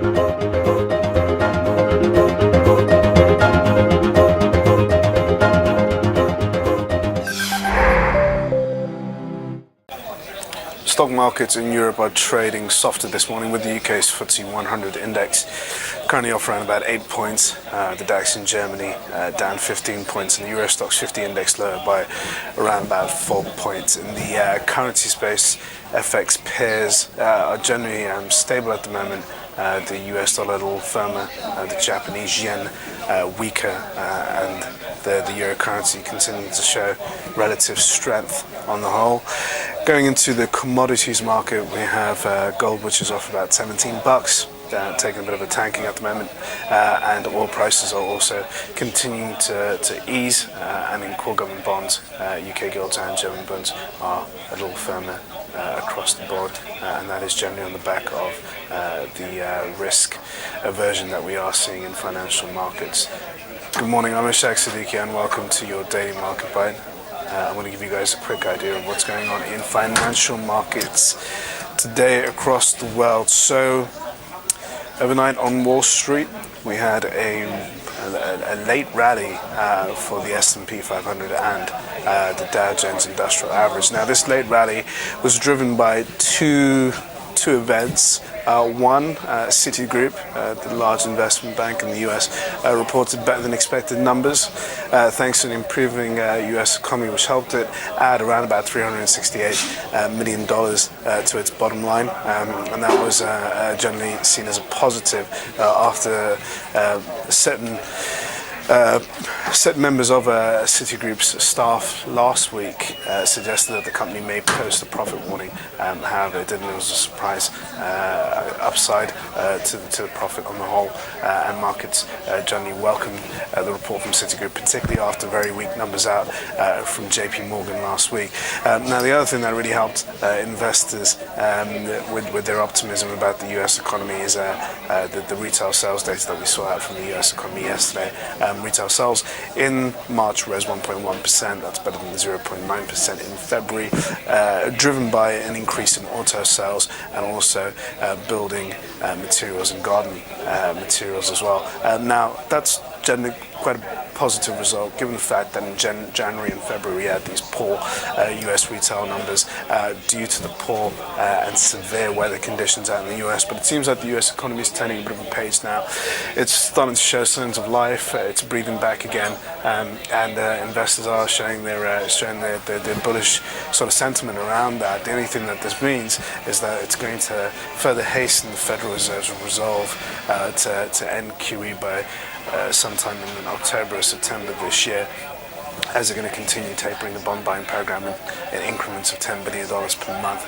Stock markets in Europe are trading softer this morning, with the UK's FTSE 100 index currently off around about 8 points. The DAX in Germany down 15 points, and the Euro Stoxx 50 index lower by around about 4 points. In the currency space, FX pairs are generally stable at the moment. The US dollar a little firmer, the Japanese yen weaker, and the euro currency continuing to show relative strength on the whole. Going into the commodities market, we have gold, which is off about $17, taking a bit of a tanking at the moment, and oil prices are also continuing to ease, and in core government bonds, UK gilts and German bonds are a little firmer across the board, and that is generally on the back of the risk aversion that we are seeing in financial markets. Good morning, I'm Ishaq Siddiqui, and welcome to your daily market bite. I'm going to give you guys a quick idea of what's going on in financial markets today across the world. So overnight on Wall Street, we had a late rally for the S&P 500 and the Dow Jones Industrial Average. Now, this late rally was driven by two events. One, Citigroup, the large investment bank in the US, reported better than expected numbers thanks to an improving US economy, which helped it add around about $368 million to its bottom line, and that was generally seen as a positive after certain members of Citigroup's staff last week suggested that the company may post a profit warning. However, it didn't. It was a surprise upside to the profit on the whole, and markets generally welcomed the report from Citigroup, particularly after very weak numbers out from JP Morgan last week. Now, the other thing that really helped investors with their optimism about the US economy is the retail sales data that we saw out from the US economy yesterday. Retail sales in March rose 1.1%. That's better than the 0.9% in February, driven by an increase in auto sales and also building materials and garden materials as well. Now, that's generally quite a positive result, given the fact that in January and February we had these poor US retail numbers due to the poor and severe weather conditions out in the US. But it seems like the US economy is turning a bit of a page now. It's starting to show signs of life. It's breathing back again, and investors are showing their bullish sort of sentiment around that. The only thing that this means is that it's going to further hasten the Federal Reserve's resolve to end QE by sometime in October or September this year, as they're going to continue tapering the bond buying program in increments of $10 billion per month.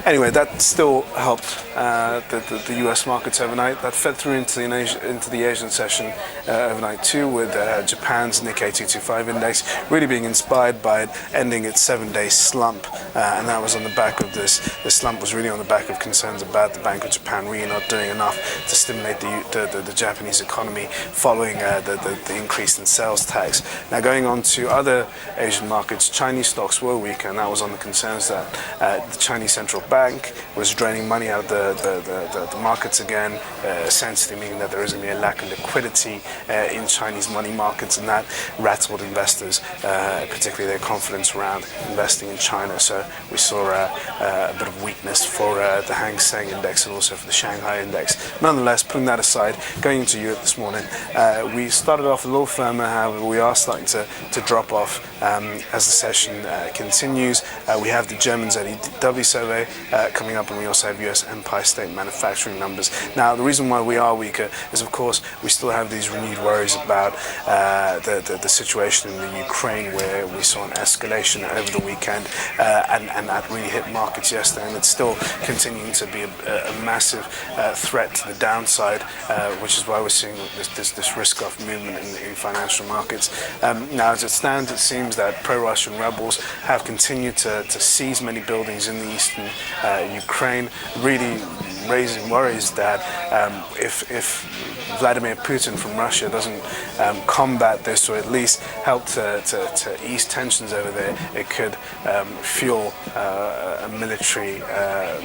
Anyway, that still helped the US markets overnight. That fed through into the Asian session overnight too, with Japan's Nikkei 225 index really being inspired by it ending its 7-day slump, and that was on the back of this. The slump was really on the back of concerns about the Bank of Japan really not doing enough to stimulate the Japanese economy following the increase in sales tax. Now, going on to other Asian markets, Chinese stocks were weak, and that was on the concerns that the Chinese central bank was draining money out of the markets again, essentially meaning that there is going to be a lack of liquidity in Chinese money markets, and that rattled investors, particularly their confidence around investing in China. So we saw a bit of weakness for the Hang Seng index and also for the Shanghai index. Nonetheless, putting that aside, going into Europe this morning, we started off a little firmer. However, we are starting to drop off as the session continues. We have the German ZEW survey coming up, and we also have US Empire State manufacturing numbers. Now, the reason why we are weaker is, of course, we still have these renewed worries about the situation in the Ukraine, where we saw an escalation over the weekend, and that really hit markets yesterday, and it's still continuing to be a massive threat to the downside, which is why we're seeing this risk-off movement in financial markets. Now, as it stands, it seems that pro-Russian rebels have continued to seize many buildings in the eastern Ukraine, really raising worries that if Vladimir Putin from Russia doesn't combat this, or at least help to ease tensions over there, it could fuel a military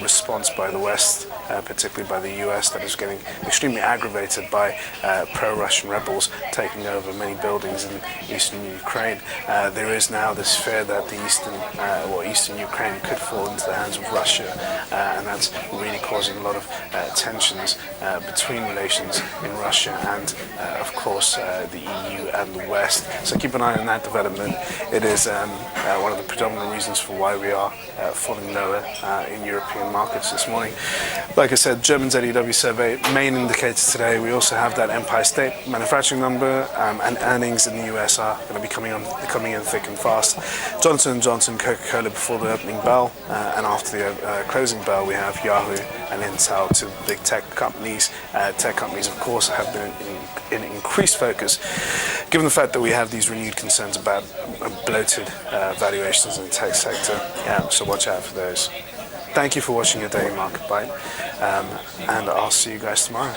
response by the West, particularly by the US, that is getting extremely aggravated by pro-Russian rebels taking over many buildings in eastern Ukraine. There is now this fear that the eastern Ukraine could fall into the hands of Russia, and that's really causing a lot of tensions between relations in Russia and, of course, the EU and the West. So keep an eye on that development. It is one of the predominant reasons for why we are falling lower in European markets this morning. Like I said, German ZEW survey, main indicators today. We also have that Empire State manufacturing number, and earnings in the US are going to be coming in thick and fast. Johnson & Johnson, Coca-Cola before the opening bell, and after the closing bell we have Yahoo and Intel, two big tech companies. Tech companies, of course, have been in increased focus, given the fact that we have these renewed concerns about bloated valuations in the tech sector. So watch out for those. Thank you for watching your daily market bite, and I'll see you guys tomorrow.